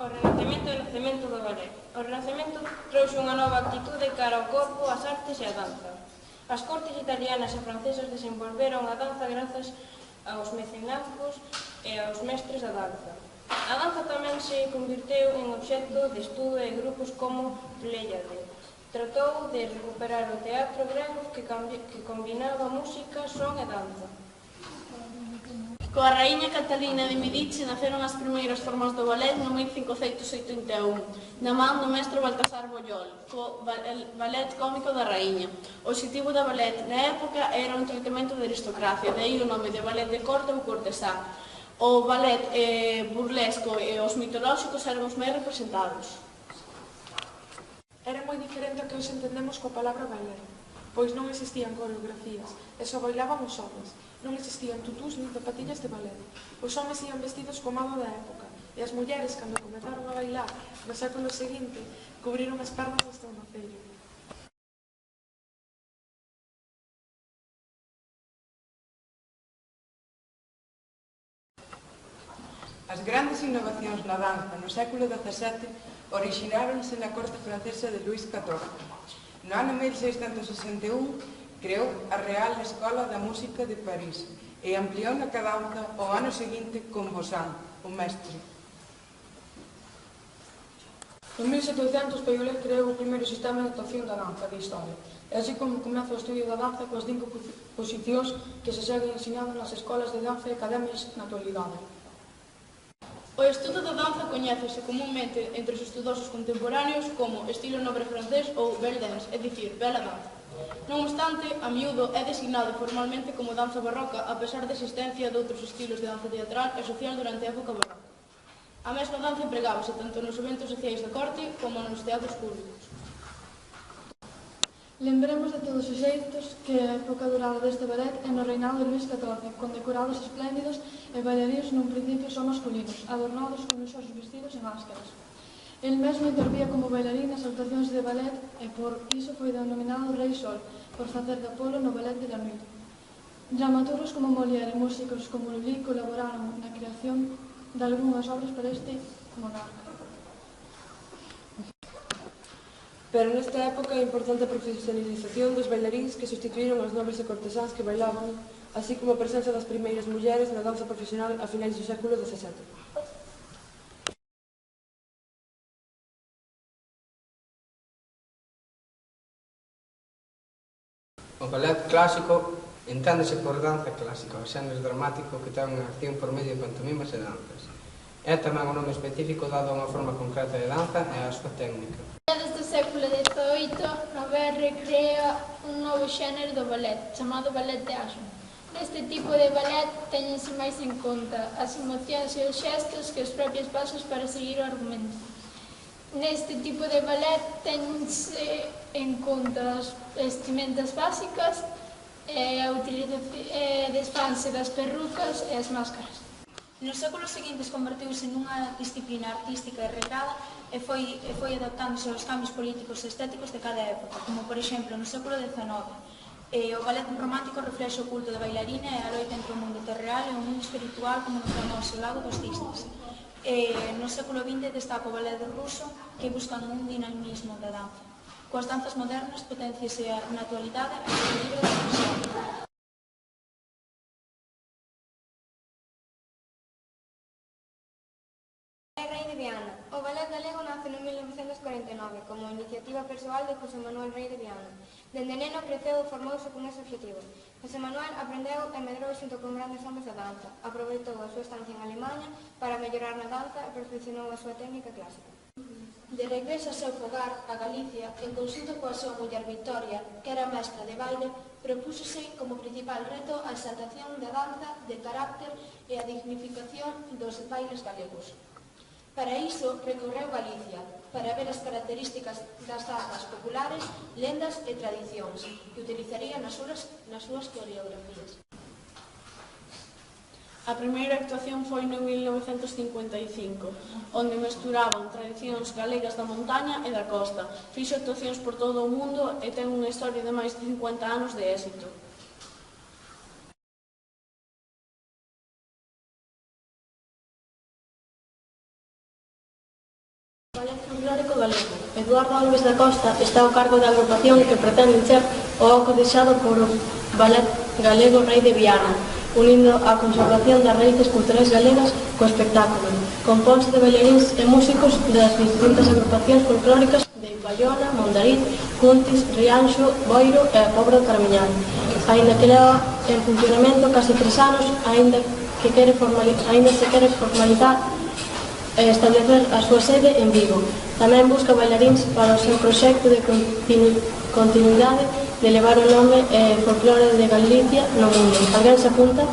O Renacemento e o nacemento do ballet. O Renacemento trouxe unha nova actitude cara ao corpo, as artes e a danza. As cortes italianas e francesas desenvolveron a danza grazas aos mecenazgos e aos mestres da danza. A danza tamén se convirteu en obxecto de estudo de grupos como Pléiade. Tratou de recuperar o teatro grego que combinaba música, son e danza. Coa raíña Catalina de Medici naceron as primeiras formas do ballet no 1581, na man do mestre Baltasar Bollol, co ballet cómico da raíña. O obxectivo da ballet na época era un entretemento de aristocracia, de aí o nome de ballet de corte ou cortesán. O ballet burlesco e os mitolóxicos eran os máis representados. Era moi diferente ao que hoxe entendemos coa palabra bailar, pois non existían coreografías, e só bailaban os homens. Non existían tutús nin zapatillas de ballet. Os homens ian vestidos co modo da época, e as mulleres, cando comezaron a bailar no século seguinte, cubriron as pernas hasta o nocello. As grandes innovacións na danza no século XVII orixináronse na corte francesa de Luís XIV. No ano 1661 creou a Real Escola da Música de París e ampliou na cadanza o ano seguinte con Bossan, o mestre. En 1700, Paiolet creou o primeiro sistema de notación da danza de historia, e así como comeza o estudio da danza coas 5 posicións que se seguen ensinando nas escolas de danza e academias na actualidade. O estudo da danza coñécese comúnmente entre os estudosos contemporáneos como estilo nobre francés ou belle dance, é dicir, bela danza. Non obstante, a miúdo é designado formalmente como danza barroca a pesar da existencia de outros estilos de danza teatral e social durante a época barroca. A mesma danza empregábase tanto nos eventos sociais da corte como nos teatros públicos. Lembremos de todos os xeitos que a época dorada deste ballet é no reinado de Luís XIV, con decorados espléndidos e bailarinos nun principio só masculinos, adornados con luxosos vestidos e máscaras. El mesmo intervía como bailarín nas actuacións de ballet e por iso foi denominado Rei Sol, por facer de Apolo no ballet de la Nuit. Dramaturgos como Molière e músicos como Lully colaboraron na creación de algunhas obras para este monarca. Pero nesta época é importante a profesionalización dos bailaríns que sustituíron os nobres e cortesáns que bailaban, así como a presenza das primeiras mulleres na danza profesional a finais do século XVII. O ballet clásico enténdese por danza clásica, o xénero dramático que ten unha acción por medio de pantomimas e danzas. É tamén un nome específico dado a unha forma concreta de danza e a súa técnica. Desde o século XVIII, Robert crea un novo xénero do ballet, chamado ballet de asno. Neste tipo de ballet teñense máis en conta as emocións e os xestos que os propios pasos para seguir o argumento. Neste tipo de ballet teñense en conta as vestimentas básicas e a desfanse das perrucas e as máscaras. Nos séculos seguintes converteuse nunha disciplina artística e regrada e foi adaptándose aos cambios políticos e estéticos de cada época, como por exemplo no século XIX. O ballet romántico reflexe o culto da bailarina e a loita entre o mundo terreal e o mundo espiritual como no famoso Lago dos Cisnes. No século XX destaca o ballet ruso que busca un dinamismo da danza. Coas danzas modernas potenciase na actualidade a equilibrio da expresión. O ballet galego nace no 1949 como iniciativa persoal de José Manuel Rei de Viana. Dende neno creceu e formouse con ese objetivo. José Manuel aprendeu e medrou xunto con grandes homes da danza. Aproveitou a súa estancia en Alemanha para mellorar na danza e perfeccionou a súa técnica clásica. De regreso ao seu fogar, a Galicia, en conxunto coa súa muller Victoria, que era mestra de baile, propúxose como principal reto a exaltación da danza, de carácter e a dignificación dos bailes galegos. Para iso, recorreu Galicia, para ver as características das danzas populares, lendas e tradicións, que utilizaría nas súas coreografías. A primeira actuación foi no 1955, onde mesturaban tradicións galegas da montaña e da costa. Fixo actuacións por todo o mundo e ten unha historia de máis de 50 anos de éxito. folclórico galego. Eduardo Alves da Costa está ao cargo da agrupación que pretende ser o oco deixado por o ballet galego Rei de Viana, unindo a conservación das raíces culturais galegas co espectáculo. Compónse de bailaríns e músicos das distintas agrupacións folclóricas de Bayona, Mondariz, Cuntis, Rianxo, Boiro e a Pobra do Carmiñal. Aínda que leva en funcionamento casi 3 anos, aínda se quere formalizar e establecer a súa sede en Vigo. Tamén busca bailaríns para o seu proxecto de continuidade de levar o nome e folclore de Galicia no mundo. Alguén se apunta?